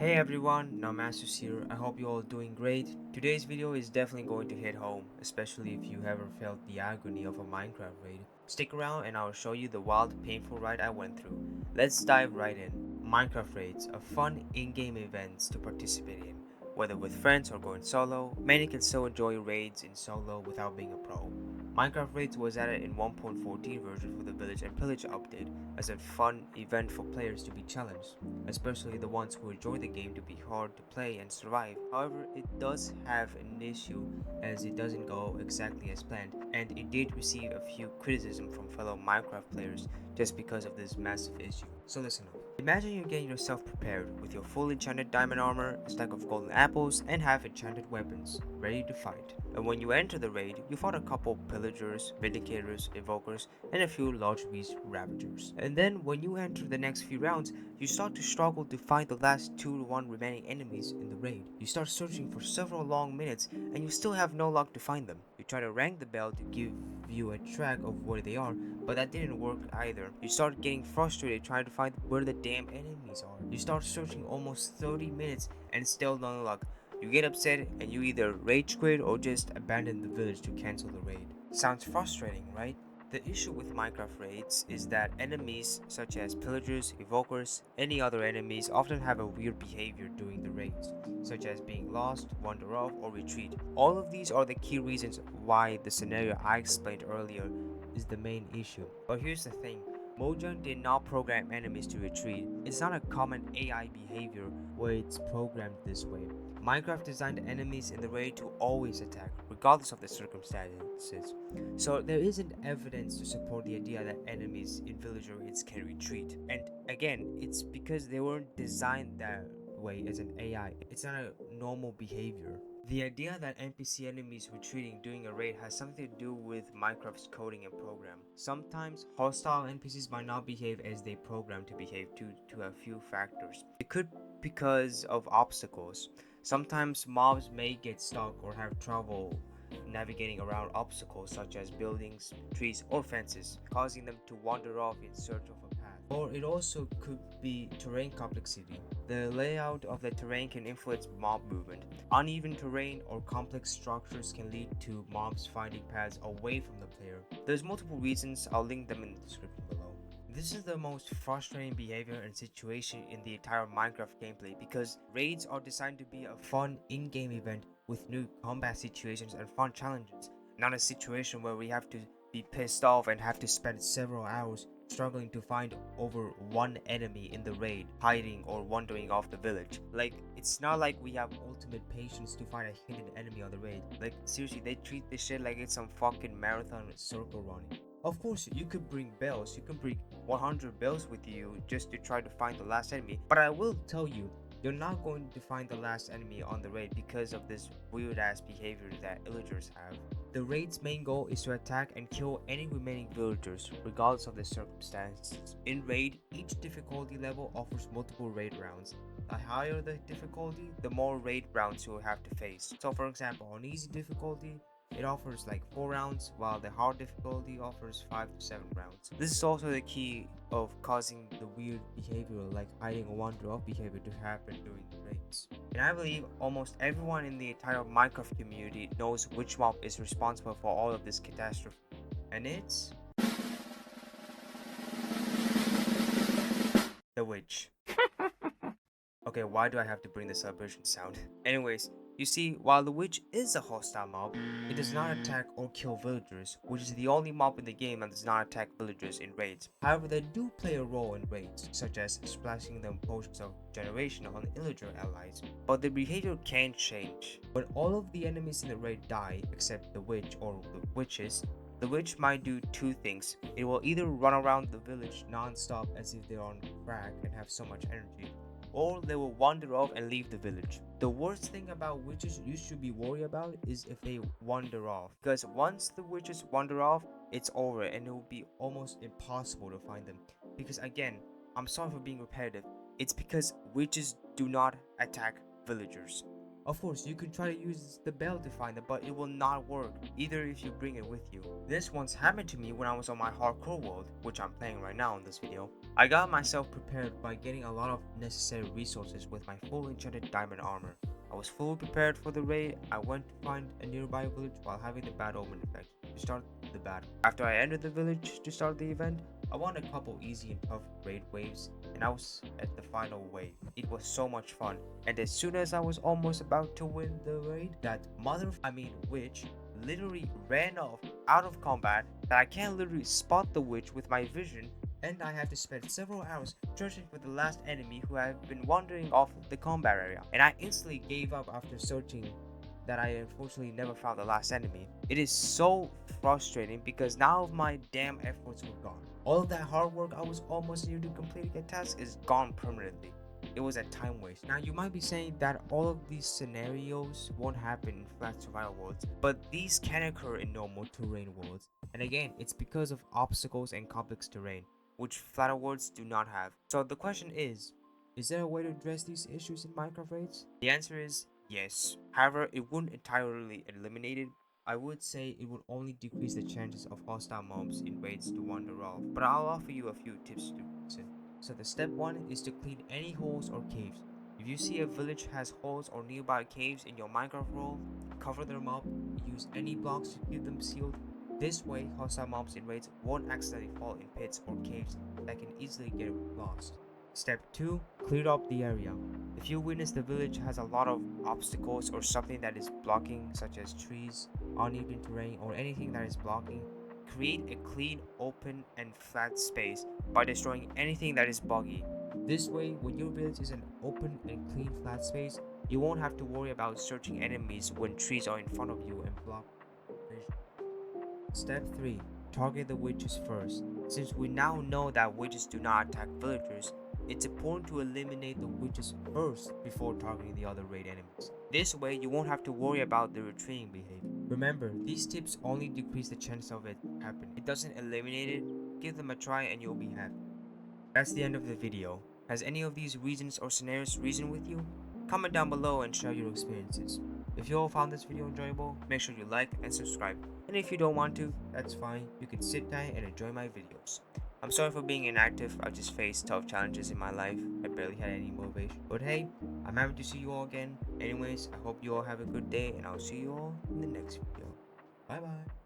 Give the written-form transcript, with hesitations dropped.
Hey everyone, Namasus here. I hope you're all doing great. Today's video is definitely going to hit home, especially if you ever felt the agony of a Minecraft raid. Stick around and I'll show you the wild, painful ride I went through. Let's dive right in. Minecraft raids are fun in-game events to participate in. Whether with friends or going solo, many can still enjoy raids in solo without being a pro. Minecraft Raids was added in 1.14 version for the Village and Pillage update as a fun event for players to be challenged, especially the ones who enjoy the game to be hard to play and survive. However, it does have an issue as it doesn't go exactly as planned, and it did receive a few criticism from fellow Minecraft players just because of this massive issue. So listen up. Imagine you're getting yourself prepared with your full enchanted diamond armor, a stack of golden apples, and half enchanted weapons, ready to fight. And when you enter the raid, you fought a couple pillagers, vindicators, evokers, and a few large beast ravagers. And then when you enter the next few rounds, you start to struggle to find the last 2 to 1 remaining enemies in the raid. You start searching for several long minutes and you still have no luck to find them. You try to ring the bell to give you a track of where they are, but that didn't work either. You start getting frustrated trying to find where the damn enemies are. You start searching almost 30 minutes and still no luck. You get upset and you either rage quit or just abandon the village to cancel the raid. Sounds frustrating, right? The issue with Minecraft raids is that enemies such as pillagers, evokers, any other enemies often have a weird behavior during the raids, such as being lost, wander off, or retreat. All of these are the key reasons why the scenario I explained earlier is the main issue. But here's the thing. Mojang did not program enemies to retreat. It's not a common AI behavior where it's programmed this way. Minecraft designed enemies in the raid to always attack, regardless of the circumstances. So there isn't evidence to support the idea that enemies in villager raids can retreat. And again, it's because they weren't designed that way as an AI. It's not a normal behavior. The idea that NPC enemies retreating during a raid has something to do with Minecraft's coding and program. Sometimes hostile NPCs might not behave as they program to behave due to a few factors. It could because of obstacles. Sometimes mobs may get stuck or have trouble navigating around obstacles such as buildings, trees, or fences, causing them to wander off in search of a path. Or it also could be terrain complexity. The layout of the terrain can influence mob movement. Uneven terrain or complex structures can lead to mobs finding paths away from the player. There's multiple reasons, I'll link them in the description below. This is the most frustrating behavior and situation in the entire Minecraft gameplay because raids are designed to be a fun in-game event with new combat situations and fun challenges, not a situation where we have to be pissed off and have to spend several hours struggling to find over one enemy in the raid, hiding or wandering off the village. Like, it's not like we have ultimate patience to find a hidden enemy on the raid. Like, seriously, they treat this shit like it's some fucking marathon circle running. Of course, you could bring bells, you can bring 100 bells with you just to try to find the last enemy, but I will tell you, you're not going to find the last enemy on the raid because of this weird ass behavior that villagers have. The raid's main goal is to attack and kill any remaining villagers, regardless of the circumstances. In raid, each difficulty level offers multiple raid rounds. The higher the difficulty, the more raid rounds you'll have to face. So for example, on easy difficulty, it offers like 4 rounds, while the hard difficulty offers 5 to 7 rounds. This is also the key of causing the weird behavior like hiding or wander off behavior to happen during the raids. And I believe almost everyone in the entire Minecraft community knows which mob is responsible for all of this catastrophe. And it's the witch. Okay, why do I have to bring the celebration sound? Anyways, you see, while the witch is a hostile mob, it does not attack or kill villagers, which is the only mob in the game that does not attack villagers in raids. However, they do play a role in raids, such as splashing them potions of generation on illager allies, but their behavior can change. When all of the enemies in the raid die, except the witch or the witches, the witch might do two things. It will either run around the village non-stop as if they're on crack and have so much energy, or they will wander off and leave the village. The worst thing about witches you should be worried about is if they wander off, because once the witches wander off, it's over and it will be almost impossible to find them. Because again, I'm sorry for being repetitive, it's because witches do not attack villagers. Of course, you could try to use the bell to find it, but it will not work, either if you bring it with you. This once happened to me when I was on my hardcore world, which I'm playing right now in this video. I got myself prepared by getting a lot of necessary resources with my full enchanted diamond armor. I was fully prepared for the raid. I went to find a nearby village while having the bad omen effect to start the battle. After I entered the village to start the event, I won a couple easy and tough raid waves, and I was at the final wave. It was so much fun, and as soon as I was almost about to win the raid, that witch literally ran off out of combat that I can't literally spot the witch with my vision, and I had to spend several hours searching for the last enemy who had been wandering off the combat area, and I instantly gave up after searching that I unfortunately never found the last enemy. It is so frustrating because now my damn efforts were gone. All of that hard work I was almost near to completing a task is gone permanently. It was a time waste. Now you might be saying that all of these scenarios won't happen in flat survival worlds, but these can occur in normal terrain worlds. And again, it's because of obstacles and complex terrain, which flatter worlds do not have. So the question is there a way to address these issues in Minecraft raids? The answer is yes. However, it wouldn't entirely eliminate it. I would say it would only decrease the chances of hostile mobs in raids to wander off, but I'll offer you a few tips to listen. So the step 1 is to clean any holes or caves. If you see a village has holes or nearby caves in your Minecraft world, cover them up, use any blocks to keep them sealed. This way, hostile mobs in raids won't accidentally fall in pits or caves that can easily get lost. Step 2. Clear up the area. If you witness the village has a lot of obstacles or something that is blocking, such as trees, uneven terrain, or anything that is blocking, create a clean, open, and flat space by destroying anything that is buggy. This way, when your village is an open and clean flat space, you won't have to worry about searching enemies when trees are in front of you and block vision. Step 3. Target the witches first. Since we now know that witches do not attack villagers, it's important to eliminate the witches first before targeting the other raid enemies. This way, you won't have to worry about the retreating behavior. Remember, these tips only decrease the chance of it happening. It doesn't eliminate it. Give them a try and you'll be happy. That's the end of the video. Has any of these reasons or scenarios reasoned with you? Comment down below and share your experiences. If you all found this video enjoyable, make sure you like and subscribe. And if you don't want to, that's fine. You can sit tight and enjoy my videos. I'm sorry for being inactive. I just faced tough challenges in my life. I barely had any motivation. But hey, I'm happy to see you all again. Anyways, I hope you all have a good day and I'll see you all in the next video. Bye bye.